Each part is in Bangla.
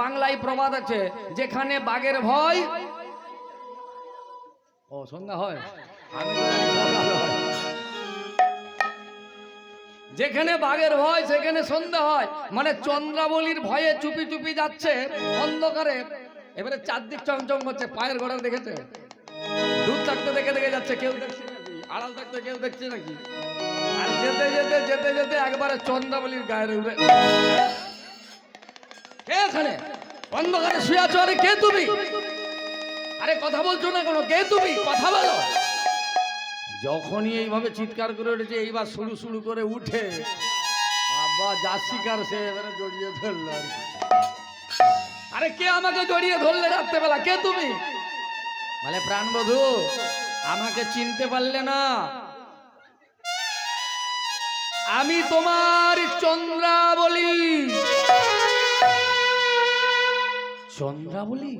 বাংলায় প্রবাদ আছে, যেখানে বাঘের ভয়। ও সন্ধ্যা হয়, আমি তো জানি সকাল হয়। যেখানে বাঘের ভয় সেখানে সন্ধ্যা হয়, মানে চন্দ্রাবলীর ভয়ে চুপি চুপি যাচ্ছে অন্ধকারে। এবারে চারদিক চমচম করছে, পায়ের গোড়া দেখেছে, দূর থাকতে দেখে দেখে যাচ্ছে, কেউ দেখছে নাকি, আড়াল থাকতে কেউ দেখছে নাকি। আর যেতে যেতে যেতে যেতে একবারে চন্দ্রাবলীর গায়ের উঠে, কে এখানে অন্ধকারে শুয়ে আছো? আরে কে তুমি? আরে কথা বলছো না কেন? কে তুমি? কথা বলো। যখনই এইভাবে চিৎকার করে উঠেছে, এইবার শুরু শুরু করে উঠে বাবা যা শিকার সে এবারে জড়িয়ে ধরল। আরে কে আমাকে জড়িয়ে ধরলে রাত্রেবেলা? কে তুমি? বলে প্রাণবধূ, আমাকে চিনতে পারলে না? আমি তোমার চন্দ্রাবলী। চন্দ্রাবলী?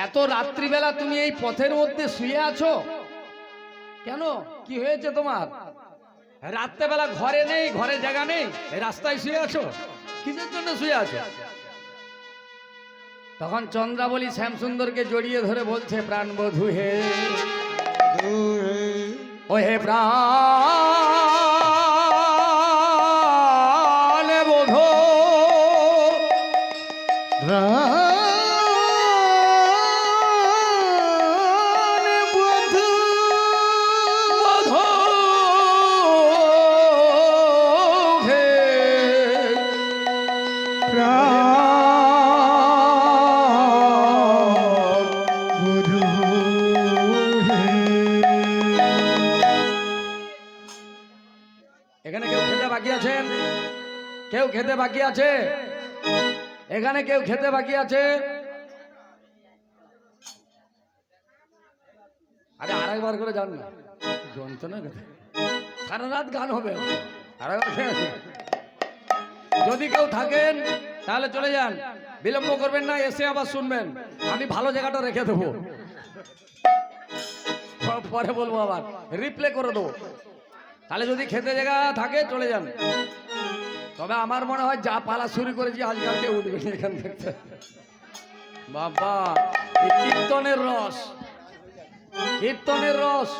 এত রাত্রিবেলা তুমি এই পথের মধ্যে শুয়ে আছো কেন? কি হয়েছে তোমার? রাত্রেবেলা ঘরে নেই, ঘরে জায়গা নেই, এই রাস্তায় শুয়ে আছো, কিসের জন্য শুয়ে আছো? তখন চন্দ্রাবলী শ্যামসুন্দরকে জড়িয়ে ধরে বলছে, প্রাণবধূ হে, ও হে প্রাণবধূ, এখানে কেউ খেতে বাকি আছেন? কেউ খেতে বাকি আছে? এখানে কেউ খেতে বাকি আছে? আরে আরেকবার করে যান না, যন্ত্রণা সারা রাত গান হবে। আরেকবার খেয়ে আসুন। যদি কেউ থাকেন তাহলে চলে যান, বিলম্ব করবেন না, এসে আবার শুনবেন। আমি ভালো জায়গাটা রেখে দেবো, পরে বলবো, আবার রিপ্লে করে দেবো। তাহলে যদি খেতে জায়গা থাকে চলে যান। তবে আমার মনে হয় যা পালা শুরু করেছি আজকালকে উঠবে এখান থেকে। বাবা কীর্তনের রস, কীর্তনের রস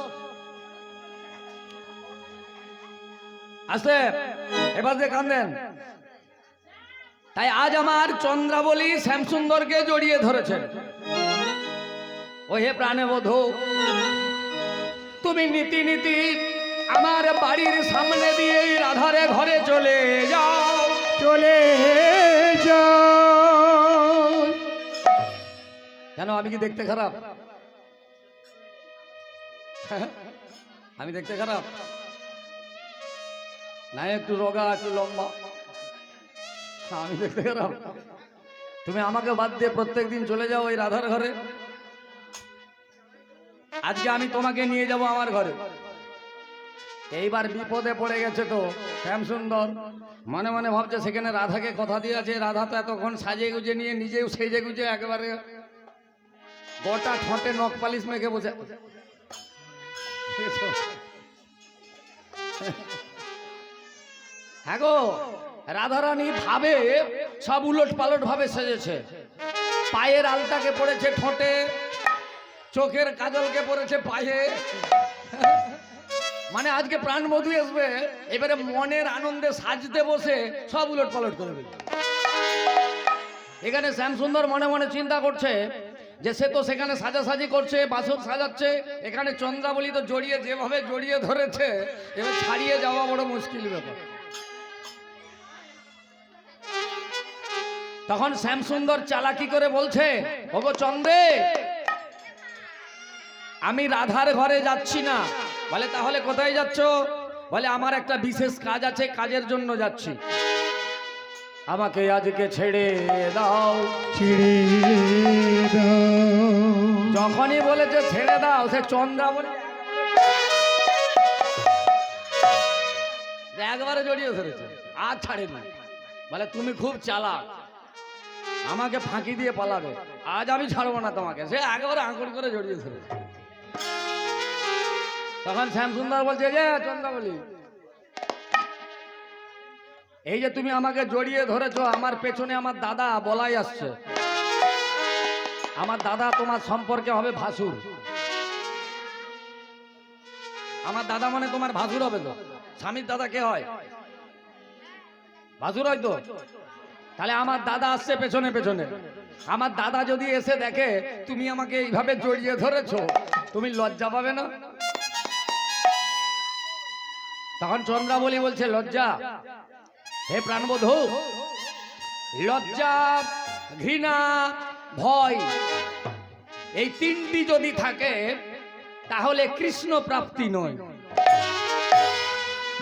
আছে। এবার যে কান্দেন, তাই আজ আমার চন্দ্রাবলী শ্যামসুন্দরকে জড়িয়ে ধরেছেন। ও হে প্রাণবধূ, তুমি নীতি নীতি আমার বাড়ির সামনে দিয়ে রাধারে ঘরে চলে যাও, চলে যাও। কেন? আমি কি দেখতে খারাপ? আমি দেখতে খারাপ না? একটু রোগা, একটু লম্বা, আমি দেখতে খারাপ? তুমি আমাকে বাদ দিয়ে প্রত্যেকদিন চলে যাও ওই রাধার ঘরে। আজকে আমি তোমাকে নিয়ে যাব আমার ঘরে। এইবার বিপদে পড়ে গেছে তো শ্যামসুন্দর, মনে মনে ভাবছে সেখানে রাধাকে কথা দিয়ে আছে। রাধা তো এতক্ষণ সাজে গুজে নিয়ে নিজেও সেজে গুজে একেবারে গোটা ঠোঁটে নখ পালিশ মেখে বসে। হ্যাঁ গো, রাধারানী ভাবে সব উলট পালট ভাবে সেজেছে। পায়ের আলতাকে পড়েছে ঠোঁটে, চোখের কাজলকে পড়েছে পায়ে। মানে আজকে প্রাণবধূ আসবে, এবারে মনের আনন্দে সাজতে বসে সব উলট পালট করে দেবে। এখানে শ্যামসুন্দর মনে মনে চিন্তা করছে যে সে তো সেখানে সাজাসাজি করছে, বাসর সাজাচ্ছে, এখানে চন্দ্রাবলী তো জড়িয়ে যেভাবে জড়িয়ে ধরেছে, এবার ছাড়িয়ে যাওয়া বড় মুশকিল ব্যাপার। তখন শ্যামসুন্দর চালাকি করে বলছে, ওগো চন্দ্রে, আমি রাধার ঘরে যাচ্ছি না। বলে তাহলে কোথায় যাচ্ছ? বলে আমার একটা বিশেষ কাজ আছে, কাজের জন্য যাচ্ছি, আমাকে আজকে ছেড়ে দাও, ছেড়ে দাও। যখনই বলেছে ছেড়ে দাও, সে চন্দ্রাবলী একবারে জড়িয়ে ধরেছে, আর ছাড়েনি। বলে তুমি খুব চালাক, আমাকে ফাঁকি দিয়ে পালাবে, আজ আমি ছাড়বো না তোমাকে। সে একেবারে আঁকড় করে জড়িয়ে ধরেছে। তখন শ্যামসুন্দর বলছে, যে চন্দ্রাবলী, এই যে তুমি আমাকে জড়িয়ে ধরেছো, আমার পেছনে আমার দাদা বলাই আসছে। আমার দাদা তোমার সম্পর্কে হবে ভাসুর। আমার দাদা মানে তোমার ভাসুর হবে তো? স্বামীর দাদা কে হয়? ভাসুর হয় তো? তাহলে আমার দাদা আসছে পেছনে পেছনে। আমার দাদা যদি এসে দেখে তুমি আমাকে এইভাবে জড়িয়ে ধরেছো, তুমি লজ্জা পাবে না? তখন চন্দ্রাবলী বলছে, লজ্জা? হে প্রাণবধূ, লজ্জা, ঘৃণা, ভয়, এই তিনটি যদি থাকে তাহলে কৃষ্ণ প্রাপ্তি নয়।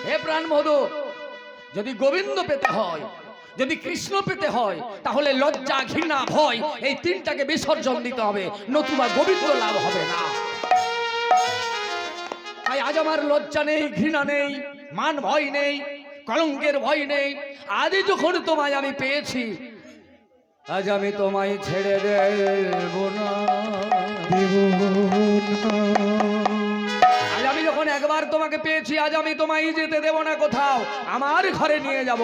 হে প্রাণবধূ, যদি গোবিন্দ পেতে হয়, যদি কৃষ্ণ পেতে হয়, তাহলে লজ্জা, ঘৃণা, ভয় এই তিনটাকে বিসর্জন দিতে হবে, নতুবা গোবিন্দ লাভ হবে না। তাই আজ আমার লজ্জা নেই, ঘৃণা নেই, মান ভয় নেই, কলঙ্কের ভয় নেই। আজ যখন তোমায় আমি পেয়েছি, আজ আমি তোমায় ছেড়ে দেব না। আজ আমি যখন একবার তোমাকে পেয়েছি, আজ আমি তোমায় যেতে দেব না কোথাও, আমার ঘরে নিয়ে যাব।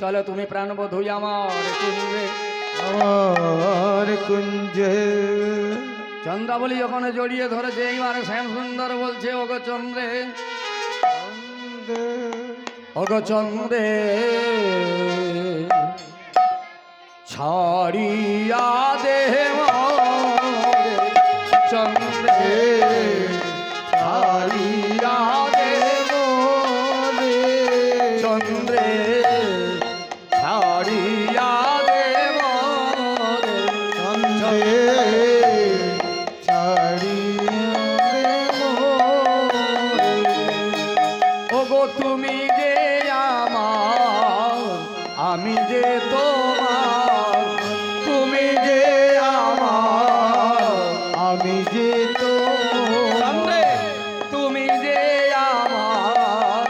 চলো তুমি প্রাণবধূ আমার কুঞ্জে, আমার কুঞ্জে। চন্দ্রাবলী যখন জড়িয়ে ধরেছে, এইবার শ্যাম সুন্দর বলছে, ওগো চন্দ্রে, ওগো চন্দ্রে, ছাড়িয়া দে মোরে, চন্দ্রে, ছাড়িয়া দে মোরে, চন্দ্রে, ছাড়িয়া দে মোরে, চন্দ্রে, ছাড়িয়া দে মোরে। ওগো তুমি যে আমার, আমি যে তোমার, তুমি যে আমার, আমি যে চন্দ্রে, তুমি যে আমার,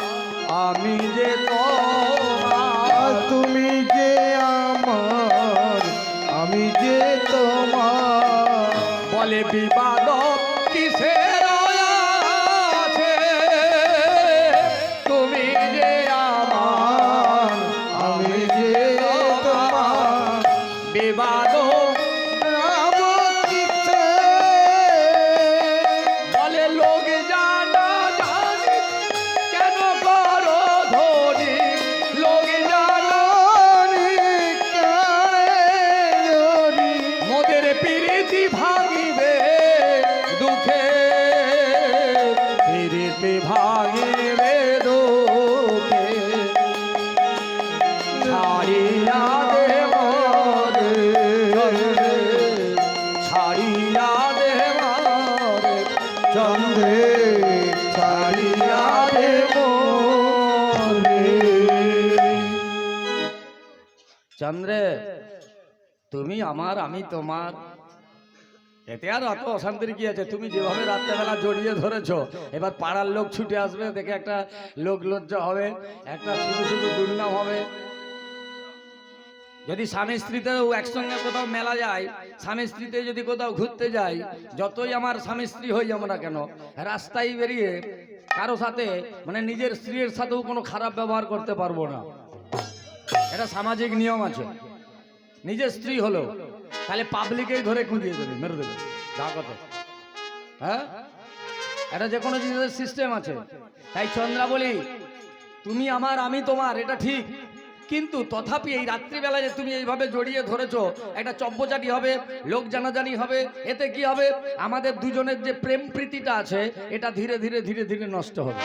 আমি যে তোমার, তুমি যে আমার, আমি যে তোমার। বলে বিবাদ কিসের আছে, তুমি যে আমার, আমি যে তোমার। বিবাদ রাম কিছে বলে লোক জানা জানি কেন করো ধরি, লোক জানো মোদের প্রীতি ভাঙিবে দুঃখে, প্রীতি ভাঙিবে দুঃখে, ছাড়িয়া দে মোরে, ছাড়িয়া দে মোরে, চন্দ্রে, ছাড়িয়া দে মোরে। চন্দ্রে, তুমি আমার, আমি তোমার, এতে আর অত অশান্তির কি আছে? তুমি যেভাবে রাত্রেবেলা জড়িয়ে ধরেছো, এবার পাড়ার লোক ছুটে আসবে, দেখে একটা লোক লজ্জা হবে, একটা শুধু শুধু দুর্নাম হবে। যদি স্বামী স্ত্রীতেও একসঙ্গে কোথাও মেলা যায়, স্বামী স্ত্রীতে যদি কোথাও ঘুরতে যাই, যতই আমার স্বামী স্ত্রী হই আমরা কেন, রাস্তায় বেরিয়ে কারো সাথে, মানে নিজের স্ত্রীর সাথেও কোনো খারাপ ব্যবহার করতে পারবো না। এটা সামাজিক নিয়ম আছে। নিজের স্ত্রী হলো তাহলে পাবলিকেই ধরে খুঁজিয়ে দেবে, মেরে দেবে, যা কথা। হ্যাঁ, এটা যে কোনো জিনিসের সিস্টেম আছে। তাই চন্দ্রাবলী, তুমি আমার, আমি তোমার, এটা ঠিক, কিন্তু তথাপি এই রাত্রিবেলা যে তুমি এইভাবে জড়িয়ে ধরেছো, একটা চব্বচাটি হবে, লোক জানাজানি হবে, এতে কি হবে? আমাদের দুজনের যে প্রেম প্রীতিটা আছে, এটা ধীরে ধীরে ধীরে ধীরে নষ্ট হবে।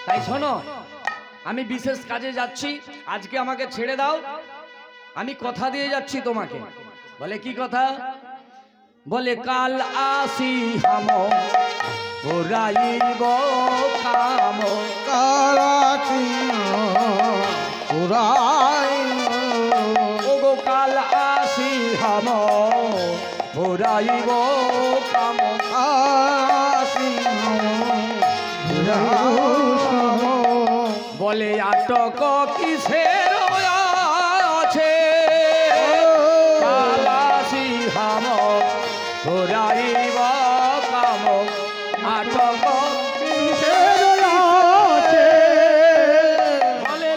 তাই শোনো, আমি বিশেষ কাজে যাচ্ছি, আজকে আমাকে ছেড়ে দাও, আমি কথা দিয়ে যাচ্ছি তোমাকে। বলে কি কথা? বলে কাল আসি হাম পুরাইব কাম, কালাচি পুরাই ওগো কাল আসি হাম পুরাইব কাম, আসি বলে আটক কিসের আছে, কাল আসি হাম পুরাইব কাম, আটক কিসের আছে, বলে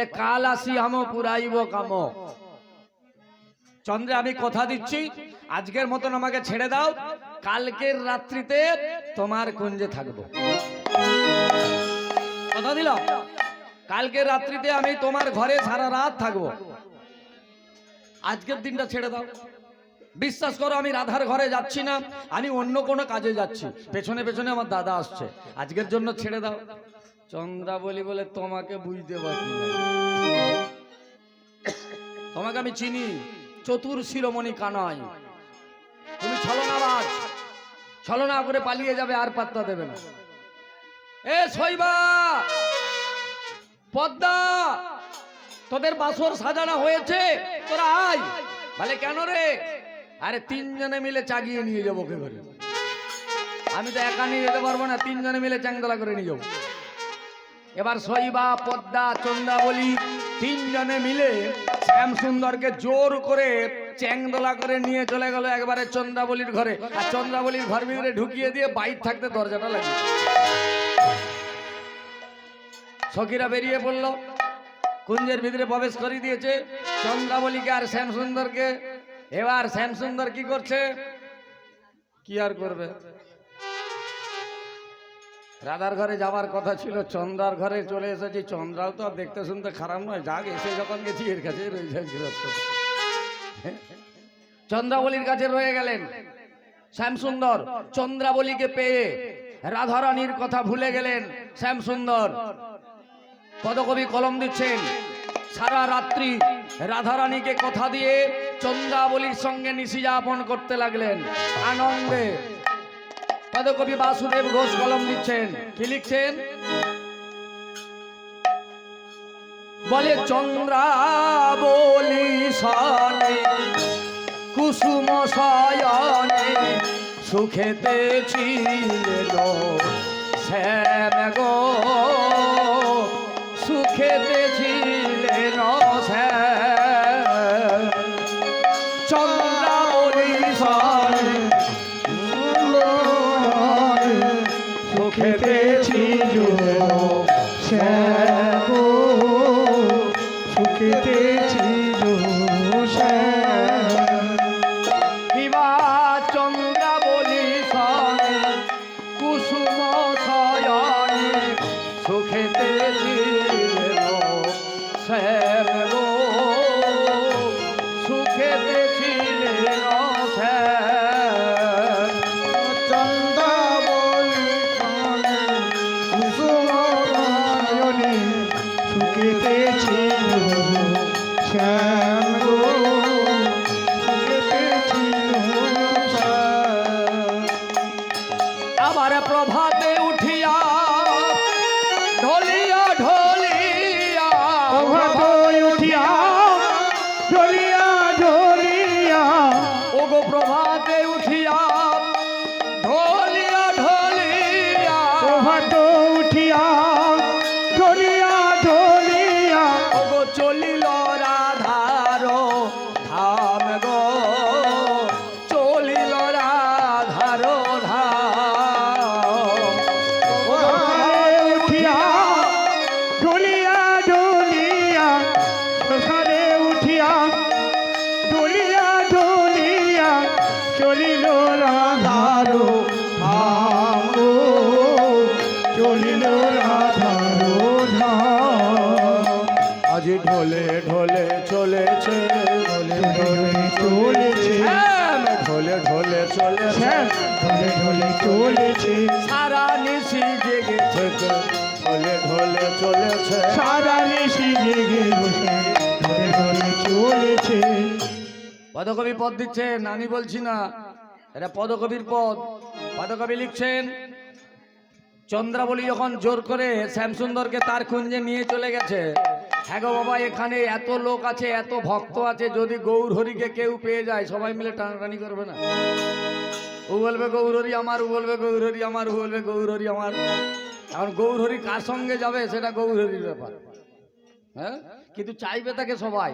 বলে কাল আসি আমো পুরাইব কাম। চন্দ্রে আমি কথা দিচ্ছি, আজকের মতন আমাকে ছেড়ে দাও, কালকের রাত্রিতে তোমার কুঞ্জে থাকবো। কথা দিলাম, কালকের রাত্রিতে আমি তোমার ঘরে সারা রাত থাকবো, আজকের দিনটা ছেড়ে দাও। বিশ্বাস করো আমি রাধার ঘরে যাচ্ছি না, আমি অন্য কোনো কাজে যাচ্ছি, পেছনে পেছনে আমার দাদা আসছে, আজকের জন্য ছেড়ে দাও। চন্দ্রাবলী বলে তোমাকে বুঝতে পারছি না, তোমাকে আমি চিনি, চতুর শিরোমণি কানাই, তুমি ছলনাবাজ, ছলনা করে পালিয়ে যাবে আর পাত্তা দেবে না। এ শৈবা পদ্মা, তোদের বাসর সাজানো হয়েছে, তোরা আয়। বলে কেন রে? আরে তিনজনে মিলে চাগিয়ে নিয়ে যাবো কে করে, আমি তো একা নিয়ে যেতে পারবো না, তিনজনে মিলে চ্যাংদোলা করে নিয়ে যাবো। এবার শৈবা পদ্মা চন্দ্রাবলী তিনজনে মিলে শ্যামসুন্দরকে জোর করে চ্যাংদোলা করে নিয়ে চলে গেল একবারে চন্দ্রাবলীর ঘরে, আর চন্দ্রাবলীর ঘর ভিতরে ঢুকিয়ে দিয়ে বাইর থাকতে দরজাটা লাগিয়ে সখীরা বেরিয়ে পড়লো, কুঞ্জের ভিতরে প্রবেশ করে দিয়েছে চন্দ্রাবলীকে আর শ্যামসুন্দরকে। এবার শ্যামসুন্দর কি করছে? কি আর করবে, রাধার ঘরে যাওয়ার কথা ছিল, চন্দ্রার ঘরে চলে এসেছি। চন্দ্রাও তো আর দেখতে শুনতে খারাপ নয়, যাক এসে যখন গেছি এর কাছে রয়ে যায় গৃহস্থ। চন্দ্রাবলীর কাছে রয়ে গেলেন শ্যামসুন্দর। চন্দ্রাবলীকে পেয়ে রাধারানীর কথা ভুলে গেলেন শ্যামসুন্দর। পদকবি কলম দিচ্ছেন, সারা রাত্রি রাধারানীকে কথা দিয়ে চন্দ্রাবলীর সঙ্গে নিশি যাপন করতে লাগলেন আনন্দে। পদকবি বাসুদেব ঘোষ কলম দিচ্ছেন, কি লিখছেন? বলে চন্দ্রাবলী সনে কুসুম শয়নে সুখেতে ছিল শ্যাম গো, সুখেতে ছিলেন শ্যাম। চন্দ্রাবলী সনে সুখেতে ছিল শ্যাম, সুখেতে ছিল শ্যাম। কিবা চন্দ্রাবলী সনে কুসুম শয়নে সুখেতে ছিলেন শ্যাম গো, সুখেতে ছিলেন শ্যাম। চন্দ্রাবলী সনে কুসুম শয়নে সুখেতে ছিল শ্যাম গো, সুখেতে ছিল শ্যাম। আবার প্রভাতে উঠিয়া ঢলিয়া ঢলিয়া, প্রভাত উঠিয়া ঢলিয়া ঢলিয়া, ওগো প্রভাতে উঠিয়া ঢলিয়া ঢলিয়া, প্রভাত উঠিয়া ঢলিয়া ঢলিয়া, ওগো চলিল রাধার ধাম গো, চলিল রাধার ধাম। উঠিয়া ঢলিয়া ঢলিয়া, প্রসাদে উঠিয়া ঢলিয়া ঢলিয়া, চলিল রাধার ধাম গো, চলিল রাধার ধাম। আজ ঢোলে ঢোলে চলেছে, ঢলে ঢলে চলেছে শ্যাম ঢোলে ঢোলে চলেছে, শ্যাম, ঢলে ঢলে চলেছে সারা নিশি জেগে থেকে ঢোলে ঢোলে চলেছে। সারা নিশি জেগে বসে ঢলে ঢলে চলেছে। পদকবি পদ দিচ্ছেন, আমি বলছি না, এটা পদকবির পদ। পদকবি লিখছেন, চন্দ্রাবলী যখন জোর করে শ্যামসুন্দরকে তার কুঞ্জে নিয়ে চলে গেছে, হ্যাঁ গো বাবা এখানে এত লোক আছে, এত ভক্ত আছে, যদি গৌর হরিকে কেউ পেয়ে যায় সবাই মিলে টানাটানি করবে না? ও বলবে গৌর হরি আমার, ও বলবে গৌর হরি আমার, ও বলবে গৌর হরি আমার। এখন গৌর হরি কার সঙ্গে যাবে সেটা গৌর হরির ব্যাপার, হ্যাঁ, কিন্তু চাইবে তাকে সবাই।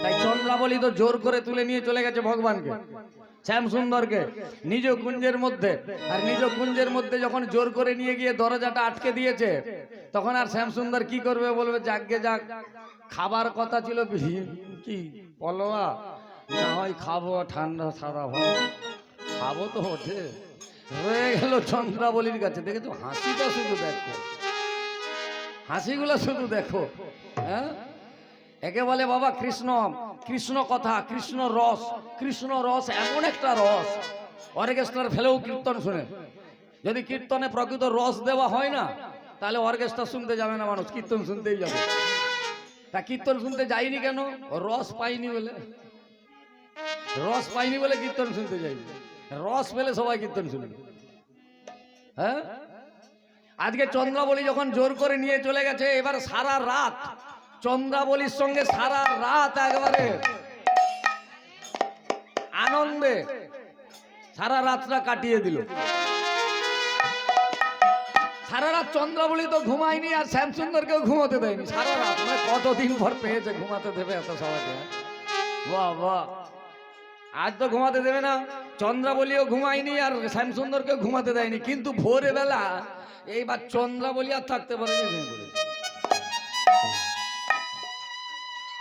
তাই চন্দ্রাবলী তো জোর করে তুলে নিয়ে চলে গেছে ভগবানকে, শ্যামসুন্দরকে নিজ কুঞ্জের মধ্যে। আর নিজ কুঞ্জের মধ্যে যখন জোর করে নিয়ে গিয়ে দরজাটা আটকে দিয়েছে, তখন আর শ্যামসুন্দর কি করবে, বলবে যাকগে যাক, খাবার কথা ছিল কি পলোয়া, না হয় খাবো ঠান্ডা সাদা ভাত, খাবো তো ওঠে, রয়ে গেল চন্দ্রাবলীর কাছে। দেখেছো হাসিটা শুধু দেখো, হাসিগুলো শুধু দেখো। হ্যাঁ, একে বলে বাবা কৃষ্ণ, কৃষ্ণ কথা, কৃষ্ণ রস। কৃষ্ণ রস এমন একটা রস, অর্কেস্ট্রার ফেলেও কীর্তন শুনে। যদি কীর্তনে প্রকৃত রস দেওয়া হয় না, তাহলে অর্কেস্ট্রা শুনতে যাবে না মানুষ, কীর্তন শুনতেই যাবে। তা কীর্তন শুনতে যায়নি কেন? রস পাইনি বলে। রস পাইনি বলে কীর্তন শুনতে যাইনি, রস পেলে সবাই কীর্তন শুনবে। হ্যাঁ, আজকে চন্দ্রাবলী যখন জোর করে নিয়ে চলে গেছে, এবার সারা রাত চন্দ্রাবলীর সঙ্গে সারা রাত একেবারে আনন্দে সারা রাতটা কাটিয়ে দিল। সারা রাত চন্দ্রাবলী তো ঘুমায়নি, আর শ্যামসুন্দরকেও ঘুমাতে দেয়নি সারা রাত। মানে কতদিন পর পেয়েছে ঘুমাতে দেবে এত সবাইকে। বাহ বাহ, আজ তো ঘুমাতে দেবে না, চন্দ্রাবলীও ঘুমায়নি আর শ্যামসুন্দরকেও ঘুমাতে দেয়নি। কিন্তু ভোরে বেলা এইবার চন্দ্রাবলী আর থাকতে পারেনি,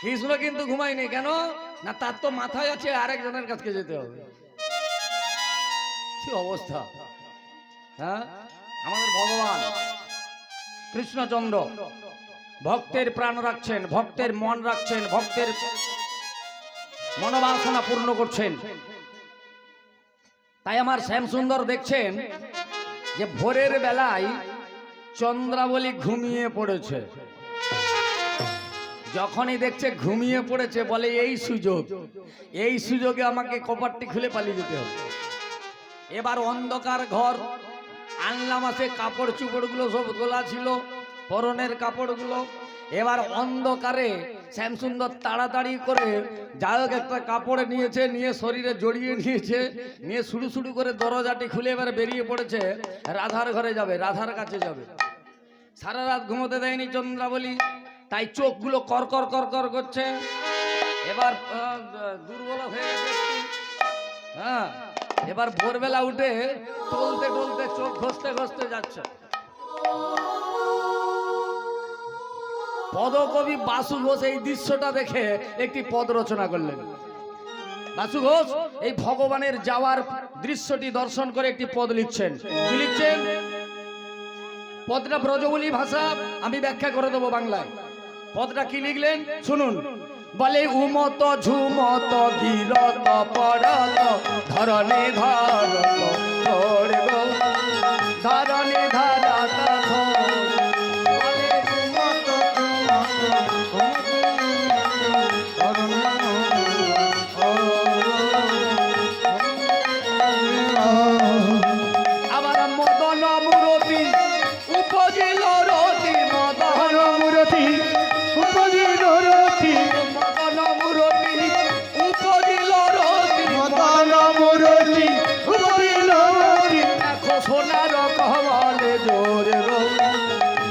কৃষ্ণ কিন্তু ঘুমায়নি। কেন না, তার তো মাথায় আছে আরেকজনের কাছে যেতে হবে। কি অবস্থা! হ্যাঁ, আমাদের ভগবান কৃষ্ণচন্দ্র ভক্তের প্রাণ রাখছেন, ভক্তের মন রাখছেন, ভক্তের মনোবাসনা পূর্ণ করছেন। তাই আমার শ্যামসুন্দর দেখছেন যে ভোরের বেলায় চন্দ্রাবলী ঘুমিয়ে পড়েছে। যখনই দেখছে ঘুমিয়ে পড়েছে, বলে এই সুযোগ, এই সুযোগে আমাকে কপাটটি খুলে পালিয়ে যেতে হবে। এবার অন্ধকার ঘর আনলাম, আছে কাপড় চুপড়গুলো সব তোলা ছিল, পরনের কাপড়গুলো। এবার অন্ধকারে শ্যামসুন্দর তাড়াতাড়ি করে যাই হোক একটা কাপড় নিয়েছে, নিয়ে শরীরে জড়িয়ে নিয়েছে, নিয়ে শুরু শুরু করে দরজাটি খুলে এবার বেরিয়ে পড়েছে, রাধার ঘরে যাবে, রাধার কাছে যাবে। সারা রাত ঘুমোতে দেয়নি চন্দ্রাবলী, তাই চোখগুলো করকর করকর করছে। এবার দুর্বল হয়ে গেছে। হ্যাঁ, এবার ভোরবেলা উঠে টলতে টলতে চোখ ঘষতে ঘষতে যাচ্ছে। পদকবি বাসু ঘোষ এই দৃশ্যটা দেখে একটি পদ রচনা করলেন। বাসু ঘোষ এই ভগবানের যাওয়ার দৃশ্যটি দর্শন করে একটি পদ লিখছেন। কি লিখছেন? পদটা ব্রজবুলি ভাষা, আমি ব্যাখ্যা করে দেবো বাংলায়। পদটা কি লিখলেন শুনুন। বলে উমত ঝুমত গিরত পড়ত ধরণে ধরত ধরব, ধরণে ধরত আবার মদন মূরতি উপজিল রতি, মদন মূরতি উপজিল রতি, মদন মূরতি উপজিল রতি, মদন মূরতি উপজিল রতি। দেখো সোনার কমলে জোরে গো,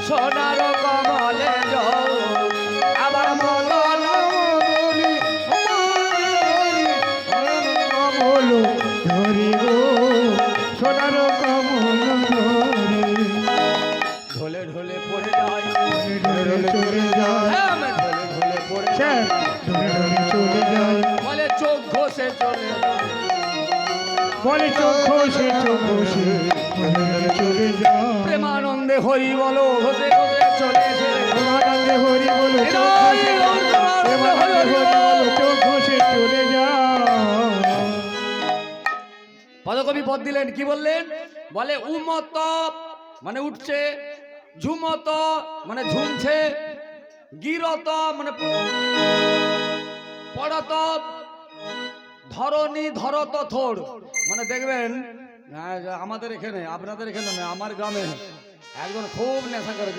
সোনার কমলে জোর। আবার মদন মূরতি কমল ধরি গো, সোনার কমল ধরি। ঢোলে ঢোলে পড়ে যায়, ঢোলে ঢোলে চলে যায়, ঢোলে ঢোলে পড়ে যায়, ঢোলে ঢোলে চলে যায়। বলে চোখ ঘষে চলে যায়, বলে চোখ ঘষে চোখ ঘষে ঢোলে ঢোলে চলে যায়। প্রেমানন্দে হরি বলো ঘষে ঘষে চলেছে, প্রেমানন্দে হরি বলো চোখ ঘষে, প্রেমানন্দে হরি বলো চোখ ঘষে চলে যায়। পদকবি পদ দিলেন, কি বললেন? বলে উমত মানে উঠছে, ঝুমত মানে ঝুমছে, গিরত মানে পড়ত, ধরণী ধরত থোড় মানে দেখবেন আমাদের এখানে, আপনাদের এখানে নয়, আমার গ্রামে একজন খুব নেশা করে,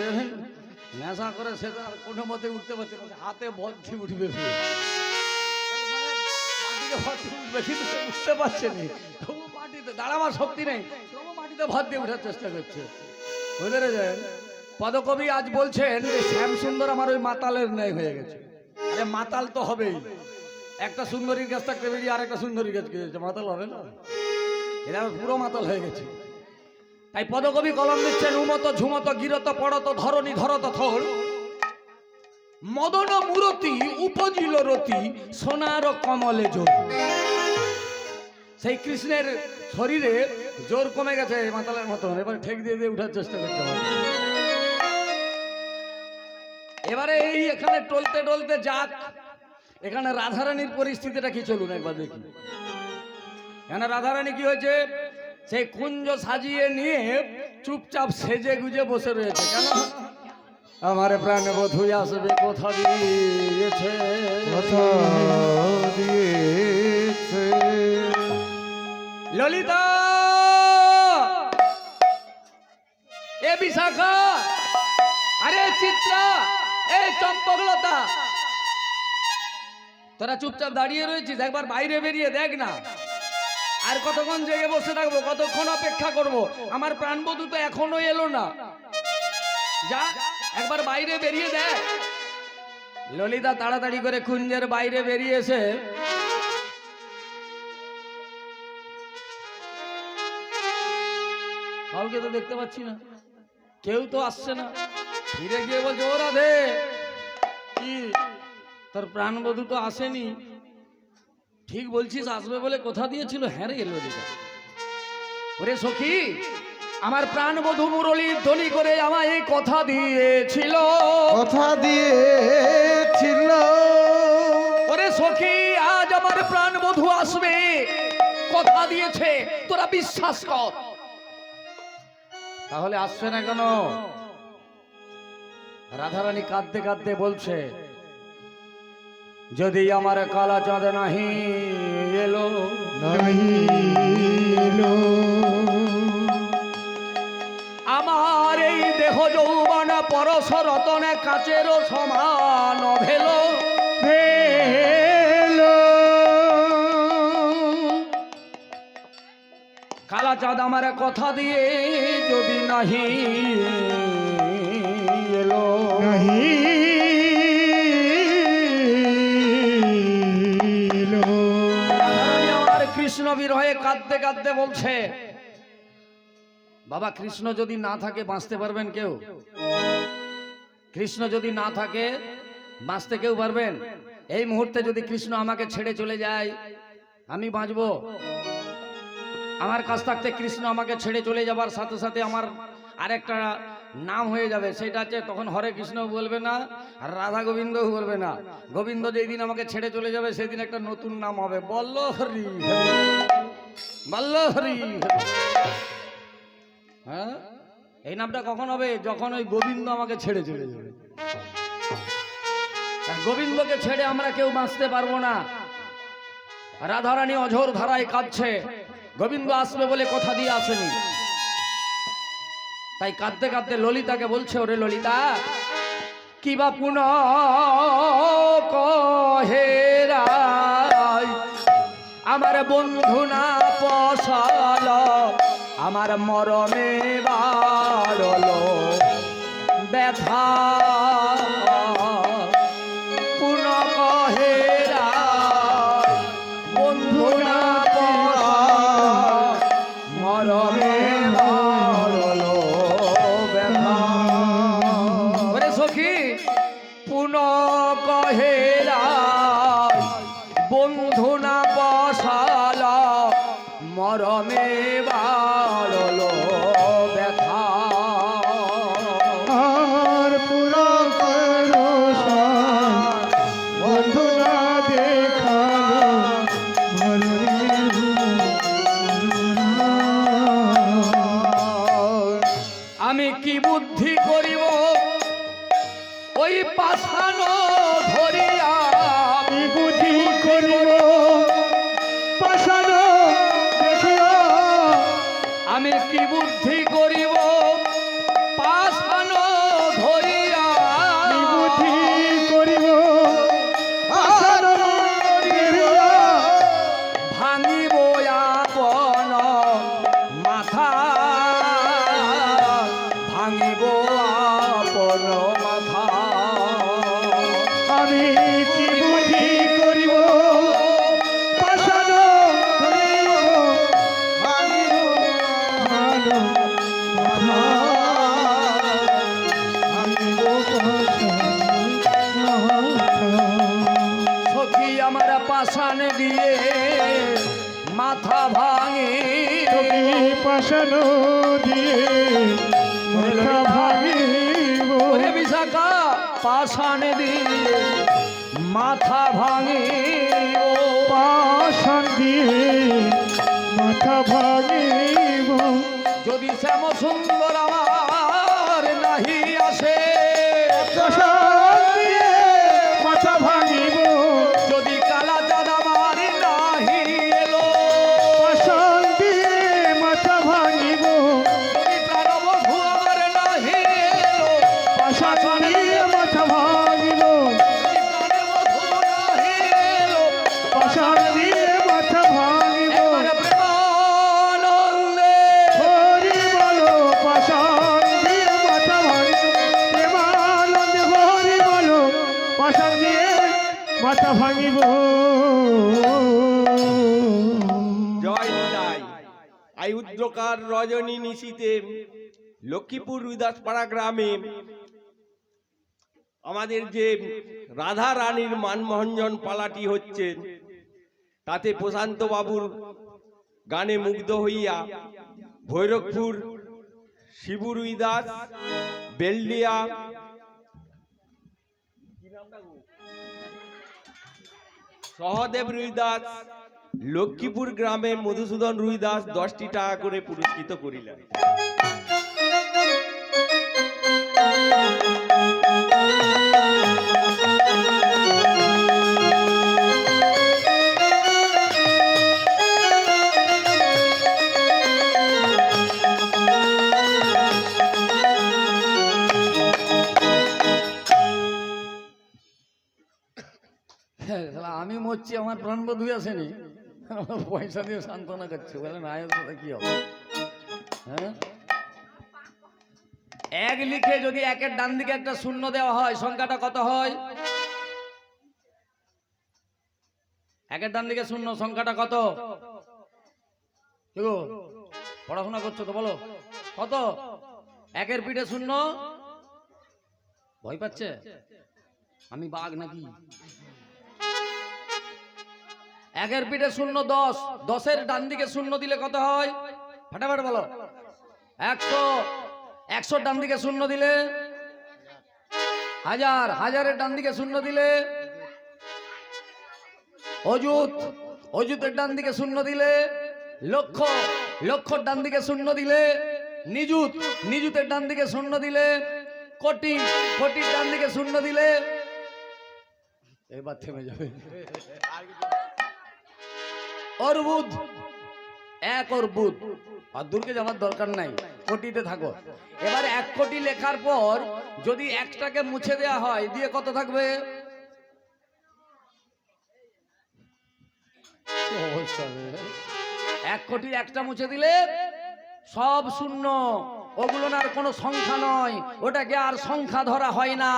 নেশা করে সে তার কোনো মতে উঠতে পারছে না, হাতে ভর্তি উঠবে, মাটিতে ভর্তি উঠবে কিন্তু সে উঠতে পারছে না, তবু মাটিতে দাঁড়াবার শক্তি নেই, তবু মাটিতে ভর দিয়ে উঠার চেষ্টা করছে। বুঝতে পেরেছেন? পদকবি আজ বলছেন যে শ্যামসুন্দর আমার ওই মাতালের ন্যায় হয়ে গেছে। আরে মাতাল তো হবেই, একটা সুন্দরীর কাছ থাকতে বেরিয়ে আর একটা সুন্দরীর কাছে গেছে, মাতাল হবে না? এরা পুরো মাতাল হয়ে গেছে। তাই পদকবি কলম দিচ্ছেন উমত ঝুমত গিরত পড়ত ধরণী ধরত থর মদন মূরতি উপজিল রতি সোনার কমলে জোর। সেই কৃষ্ণের শরীরে জোর কমে গেছে মাতালের মতন, এবার ঠেক দিয়ে দিয়ে উঠার চেষ্টা করতে হবে। এবারে এই এখানে টলতে টলতে যাক, এখানে রাধারানীর পরিস্থিতিটা কি চলুন একবার দেখি। এখানে রাধারানী কি হয়েছে, সেই কুঞ্জ সাজিয়ে নিয়ে চুপচাপ সেজে গুজে বসে রয়েছে। কেন? আমার প্রাণ বধূ আসবে কোথা দিয়েছে, কথা দিয়েছে। ললিতা এ বিশাখা, আরে চিত্রা, এই চম্পকলতা, তোরা চুপচাপ দাঁড়িয়ে রয়েছিস, একবার বাইরে বেরিয়ে দেখ না। আর কতক্ষণ জেগে বসে থাকবো, কতক্ষণ অপেক্ষা করব? আমার প্রাণবধূ তো এখনো এলো না। যা একবার বাইরে বেরিয়ে দেখ। ললিতা তাড়াতাড়ি করে কুঞ্জের বাইরে বেরিয়ে এসে কাউকে তো দেখতে পাচ্ছি না, কেউ তো আসছে না। ফিরে গিয়ে বলছে, ও রাধে, কি তোর প্রাণবধূ তো আসেনি? ঠিক বলছিস, আসবে বলে কথা দিয়েছিল। হ্যাঁ রে ললিতা। ওরে সখী, আমার প্রাণবধূ মুরলী ধ্বনি করে আমায় এই কথা দিয়েছিল, কথা দিয়েছিল। ওরে সখী, আজ আমার প্রাণবধূ আসবে, কথা দিয়েছে, তোরা বিশ্বাস কর। তাহলে আসছে না কেন? রাধারানী কাঁদতে কাঁদতে বলছে, যদি আমার কালা চাঁদ নাহি এলো, নাহি এলো, আমার এই দেহ যৌবন পরশ রতনে কাচের সমান ভেল, এলো। কালা চাঁদ আমার কথা দিয়ে যদি নাহি এলো, নাহি এলো। রাধারানী আমার কৃষ্ণ বিরহে কাঁদতে কাঁদতে বলছে, বাবা কৃষ্ণ যদি না থাকে বাঁচতে পারবেন কেউ? কৃষ্ণ যদি না থাকে বাঁচতে কেউ পারবেন? এই মুহূর্তে যদি কৃষ্ণ আমাকে ছেড়ে চলে যায়, আমি বাঁচবো? আমার কাছ থাকতে কৃষ্ণ আমাকে ছেড়ে চলে যাবার সাথে সাথে আমার আরেকটা নাম হয়ে যাবে, সেটা হচ্ছে তখন হরে কৃষ্ণ বলবে না, আর রাধা গোবিন্দ বলবে না। গোবিন্দ যেই দিন আমাকে ছেড়ে চলে যাবে সেদিন একটা নতুন নাম হবে, বল্লহরি বল্লহরি। হ্যাঁ, এই নামটা কখন হবে? যখন ওই গোবিন্দ আমাকে ছেড়ে চলে যাবে। আর গোবিন্দকে ছেড়ে আমরা কেউ বাঁচতে পারবো না। রাধারানী অঝোর ধারায় কাঁদছে, গোবিন্দ আসবে বলে কথা দিয়ে আসেনি। তাই কাঁদতে কাঁদতে ললিতাকে বলছে, ওরে ললিতা, কি বা পুন কহেরাই আমার বন্ধু না পশাল, আমার মরমে বাড়ল ব্যথা, পুন কহেরাই বন্ধু না পশাল, মরমে বাড়ল ব্যথা। ওরে সখী, পুন কহেরাই বন্ধু না পশাল, মরমে বাড়ল ব্যথা। আর পুরা করো বন্ধু না দেখালো মরণের আমি কি বুদ্ধি করিব ওই পাষাণ ধরিয়া, আমি বুদ্ধি করিব পাষাণ দেখিয়া, আমি কি বুদ্ধি করিব পাষাণ ধরিয়া, আমি বুদ্ধি করিব পাষাণ দেখিয়া, ভাঙিব আপন মাথা, ভাঙিব আপন মাথা। আমি কি বুদ্ধি করিব পাষাণ ধরিব, ভালো পাষাণ দিয়ে মাথা ভাঙিব ওরে বিশাখা পাষাণ দিয়ে মাথা ভাঙিব পাষাণ দিয়ে মাথা ভাঙিব যদি শ্যাম সুন্দর আমার নাহি আসে পাষাণ দিয়ে মাথা ভাঙিব যদি কালা চাঁদ আমার নাহি এলো পাষাণ দিয়ে মাথা ভাঙিব যদি প্রাণবধূ আমার নাহি এলো পাষাণ দিয়ে মাথা ভাঙিব যদি প্রাণবধূ নাহি এলো পাষাণ দিয়ে মাথা ভাঙিব একবার প্রেমানন্দে হরি বলো পাষাণ দিয়ে মাথা ভাঙিব প্রেমানন্দে হরি বলো পাষাণ দিয়ে মাথা ভাঙিব জয় নিতাই। আয়ুদ্রকার রজনী নিশীতে লক্ষ্মীপুর রুইদাসপাড়া গ্রামে আমাদের যে রাধা রানীর মানমোহনজন পালাটি হচ্ছে, তাতে প্রশান্ত বাবুর গানে মুগ্ধ হইয়া ভৈরবপুর শিবু রুইদাস, বেলডিয়া, সহদেব রুইদাস, লক্ষ্মীপুর গ্রামের মধুসূদন রুইদাস 10টি টাকা করে পুরস্কৃত করিলেন। আমি মরছি, আমার প্রাণবধূ আসেনি, আমার পয়সা দিয়ে সান্ত্বনা করছে, বলেন আয়ের সাথে কি হবে? হ্যাঁ, এক লিখে যদি একের ডান দিকে একটা শূন্য দেওয়া হয়, সংখ্যাটা কত হয়? একের ডান দিকে শূন্য, সংখ্যাটা কত? কি গো, পড়াশোনা করছো তো, বলো কত? একের পিঠে শূন্য। ভয় পাচ্ছে? আমি বাঘ নাকি? একের পিঠে শূন্য 10, 10-এর ডান দিকে শূন্য দিলে কত হয়? ফাটাফাট বলো। 100, 100-র ডান দিকে শূন্য দিলে 1000, 1000-এর ডান দিকে শূন্য দিলে অযুত, অযুতের ডান দিকে শূন্য দিলে লক্ষ, লক্ষর ডান দিকে শূন্য দিলে নিযুত, নিযুতের ডান দিকে শূন্য দিলে কোটি, কোটির ডান দিকে শূন্য দিলে এবার থেমে যাবে অর্বুদ, এক অর্বুদ। আর দূরকে যাওয়ার দরকার নাই, কোটিতে থাকো। এবার 1 কোটি লেখার পর যদি একটাকে মুছে দেওয়া হয়, দিয়ে কত থাকবে? কি অবস্থা রে? 1 কোটি একটা মুছে দিলে সব শূন্য, ওগুলো আর কোনো সংখ্যা নয়, ওটাকে আর সংখ্যা ধরা হয় না।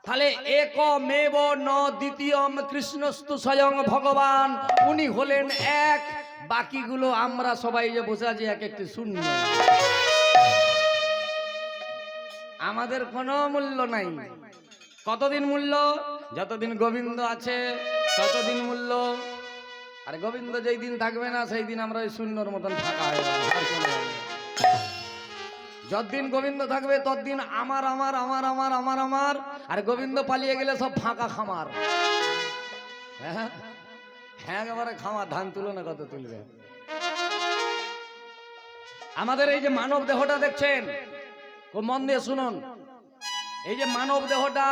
তাহলে একমেব ন দ্বিতীয়ম কৃষ্ণস্তু স্বয়ং ভগবান, উনি হলেন এক, বাকিগুলো আমরা সবাই যে বসে আছি এক একটি শূন্য। আমাদের কোনো মূল্য নাই। কতদিন মূল্য? যতদিন গোবিন্দ আছে ততদিন মূল্য। আর গোবিন্দ যেই দিন থাকবে না, সেই দিন আমরা ওই শূন্যর মতন ফাঁকা হয়ে যাবো। যতদিন গোবিন্দ থাকবে ততদিন আমার আমার আমার আমার আমার আমার, আর গোবিন্দ পালিয়ে গেলে সব ফাঁকা খামার। হ্যাঁ, একেবারে খামার। ধান তুলো না, কত তুলবে? আমাদের এই যে মানব দেহটা দেখছেন, খুব মন দিয়ে শুনুন। এই যে মানব দেহটা,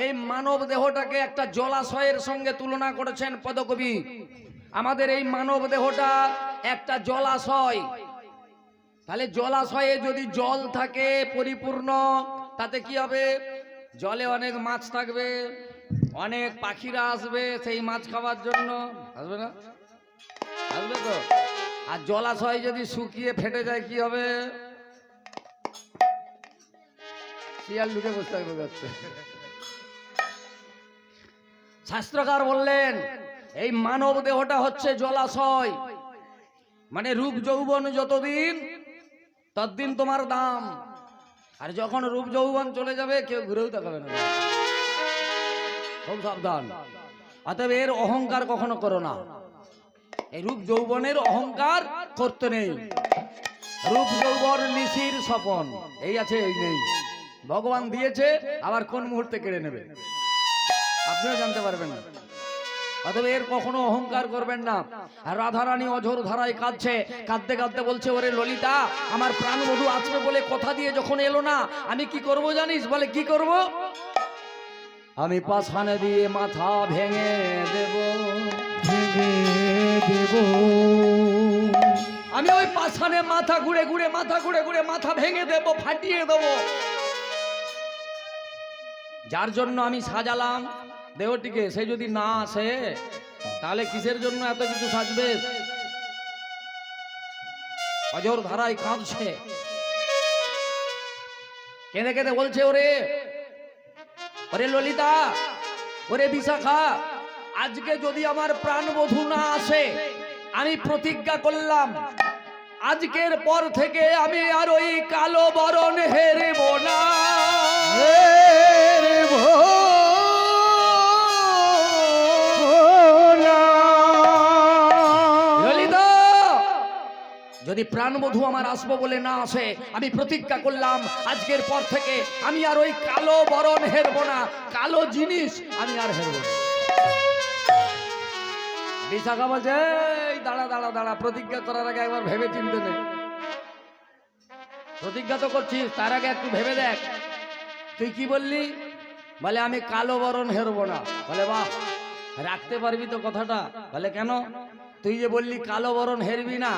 এই মানব দেহটাকে একটা জলাশয়ের সঙ্গে তুলনা করেছেন পদকবি। আমাদের এই মানব দেহটা একটা জলাশয়। তাহলে জলাশয়ে যদি জল থাকে পরিপূর্ণ, তাতে কি হবে? জলে অনেক মাছ থাকবে, অনেক পাখিরা আসবে সেই মাছ খাওয়ার জন্য। আসবে না? আসবে তো। আর জলাশয় যদি শুকিয়ে ফেটে যায় কি হবে? শিয়াল ঢুকে বসে থাকবে গাছে। শাস্ত্রকার বললেন এই মানব দেহটা হচ্ছে জলাশয়, মানে রূপ যৌবন যতদিন ততদিন তোমার দাম। আর যখন রূপ যৌবন চলে যাবে কেউ ঘুরেও তাকাবে না। খুব সাবধান। অতএব এর অহংকার কখনো করো না। এই রূপ যৌবনের অহংকার করতে নেই। রূপ যৌবন নিশির স্বপন, এই আছে এই নেই। ভগবান দিয়েছে, আবার কোন মুহূর্তে কেড়ে নেবে আপনিও জানতে পারবেন না। অতএব এর কখনো অহংকার করবেন না। আর রাধারানী অঝোর ধারায় কাঁদছে, কাঁদতে কাঁদতে বলছে, ওরে ললিতা, আমার প্রাণবধূ আসবে বলে কথা দিয়ে যখন এলো না, আমি কি করব জানিস? বলে কি করব? আমি পাছানে দিয়ে মাথা ভেঙে দেব, ভেঙে দেব। আমি ওই পাছানে মাথা ঘুরে ঘুরে মাথা ভেঙে দেব, ফাটিয়ে দেব। যার জন্য আমি সাজালাম দেহটিকে, সে যদি না আসে তাহলে কিসের জন্য এত কিছু সাজবে? অজর ধারায় কাঁদছে, কেঁদে কেঁদে বলছে, ওরে ওরে ললিতা, ওরে বিশাখা, আজকে যদি আমার প্রাণবধূ না আসে, আমি প্রতিজ্ঞা করলাম আজকের পর থেকে আমি আর ওই কালো বরণ হেরব না। ললিতা, যদি প্রাণবধূ আমার আসবো বলে না আসে, আমি প্রতিজ্ঞা করলাম আজকের পর থেকে আমি আর ওই কালো বরণ হেরব না, কালো জিনিস আমি আর হেরব না। বিশাখা বলছে, এই দাঁড়া দাঁড়া দাঁড়া, প্রতিজ্ঞা করার আগে একবার ভেবে চিনতে নে। প্রতিজ্ঞা তো করছিস, তার আগে একটু ভেবে দেখ। তুই কি বললি? বলে আমি কালো বরণ হেরবো না। বলে বাহ, রাখতে পারবি তো কথাটা? বলে কেন? তুই যে বললি কালো বরণ হেরবি না,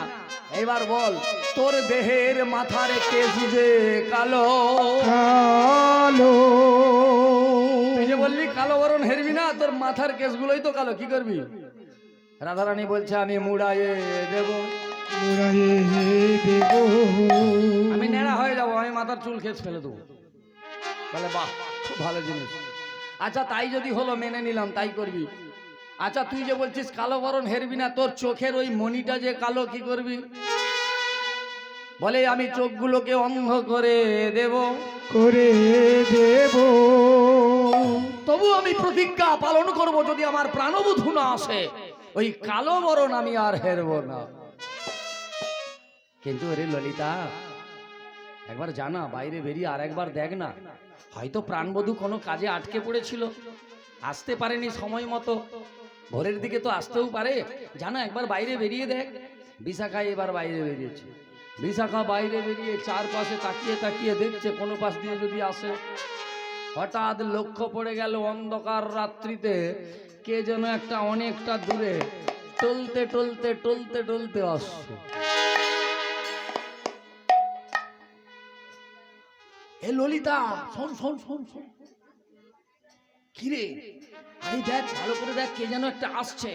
এবার বল তোর দেহের মাথার কেশ যে কালো কালো। তুই যে বললি কালো বরণ হেরবি না, তোর মাথার কেশগুলোই তো কালো, কি করবি? রাধারানী বলছে, আমি মুড়াইয়ে দেব, মুড়াইয়ে দেব। আমি নেড়া হয়ে যাব, আমি মাথার চুল খেস ফেলে দেবো। বলে বাহ, খুব ভালো জিনিস। আচ্ছা তাই যদি হলো, মেনে নিলাম, তাই করবি। আচ্ছা তুই যে বলছিস কালো বরণ হেরবি না, তোর চোখের ওই মণিটা যে কালো, কি করবি? বলে আমি চোখগুলোকে অন্ধ করে দেব, করে দেব। তবু আমি প্রতিজ্ঞা পালন করব, যদি আমার প্রাণবধূ না আসে ওই কালো বরণ আমি আর হেরব না। কিন্তু আরে ললিতা, একবার জানা, বাইরে বেরিয়ে আর একবার দেখ না, হয়তো প্রাণবধূ কোনো কাজে আটকে পড়েছিল, আসতে পারেনি সময় মতো, ভোরের দিকে তো আসতেও পারে, জানা একবার বাইরে বেরিয়ে দেখ। বিশাখা এবার বাইরে বেরিয়েছে। বিশাখা বাইরে বেরিয়ে চারপাশে তাকিয়ে তাকিয়ে দেখছে কোনো পাশ দিয়ে যদি আসে। হঠাৎ লক্ষ্য পড়ে গেল অন্ধকার রাত্রিতে কে যেন একটা অনেকটা দূরে টলতে টলতে টলতে টলতে আসছে। এ ললিতা, শোন শোন শোন শোন, কিরে, আরে দেখ, ভালো করে দেখ, কে যেন একটা আসছে।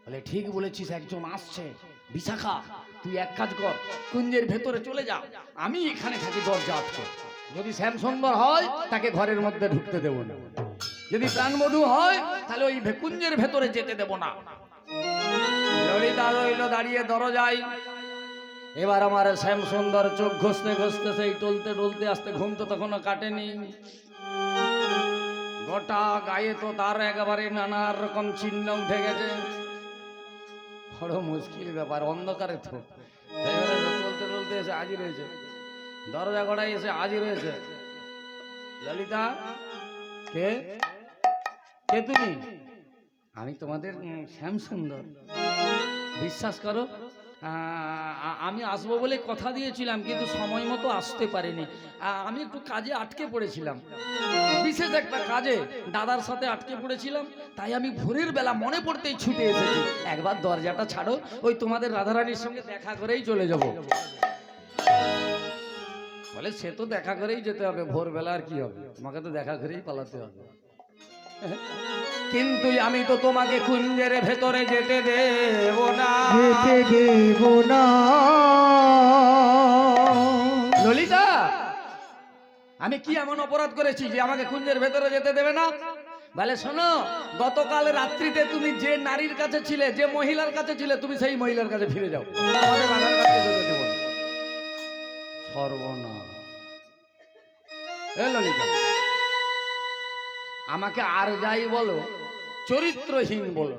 বলে ঠিক বলেছিস, একজন আসছে। বিশাখা, তুই এক কাজ কর, কুঞ্জের ভেতরে চলে যা, আমি এখানে থাকি দরজা আটকে। যদি শ্যামসুন্দর হয় তাকে ঘরের মধ্যে ঢুকতে দেব না, যদি প্রাণবধূ হয় তাহলে ওই কুঞ্জের ভেতরে যেতে দেব না। ললিতা রইল দাঁড়িয়ে দরজায়। এবার আমার শ্যামসুন্দর চোখ ঘষতে ঘষতে সেই টলতে টলতে আসতে, ঘুম তো তখনও কাটেনি, গোটা গায়ে তো তার একেবারে নানা রকম চিহ্ন উঠে গেছে। বড় মুশকিল ব্যাপার, অন্ধকারে তো টলতে টলতে এসে হাজির হয়েছে, দরজা গড়াই এসে হাজির হয়েছে। ললিতা, কে কে তুমি? আমি তোমাদের শ্যামসুন্দর। বিশ্বাস করো, আমি আসবো বলে কথা দিয়েছিলাম, কিন্তু সময় মতো আসতে পারিনি। আমি একটু কাজে আটকে পড়েছিলাম, বিশেষ একটা কাজে দাদার সাথে আটকে পড়েছিলাম, তাই আমি ভোরের বেলা মনে পড়তেই ছুটে এসেছি। একবার দরজাটা ছাড়ো, ওই তোমাদের রাধারানীর সঙ্গে দেখা করেই চলে যাব। বলে সে তো দেখা করেই যেতে হবে, ভোরবেলা আর কি হবে, তোমাকে তো দেখা করেই পালাতে হবে। কিন্তু আমি তো তোমাকে কুঞ্জের ভেতরে যেতে দেব না, যেতে দেব না। ললিতা, আমি কি এমন অপরাধ করেছি যে আমাকে কুঞ্জের ভেতরে যেতে দেবে না? বলে শোনো, গতকাল রাত্রিতে তুমি যে নারীর কাছে ছিলে, যে মহিলার কাছে ছিলে, তুমি সেই মহিলার কাছে ফিরে যাও, আমাদের রাধার কাছে যেতে দেব না। সর্বনাশ। এ ললিতা, আমাকে আর যাই বলো, চরিত্রহীন বলো,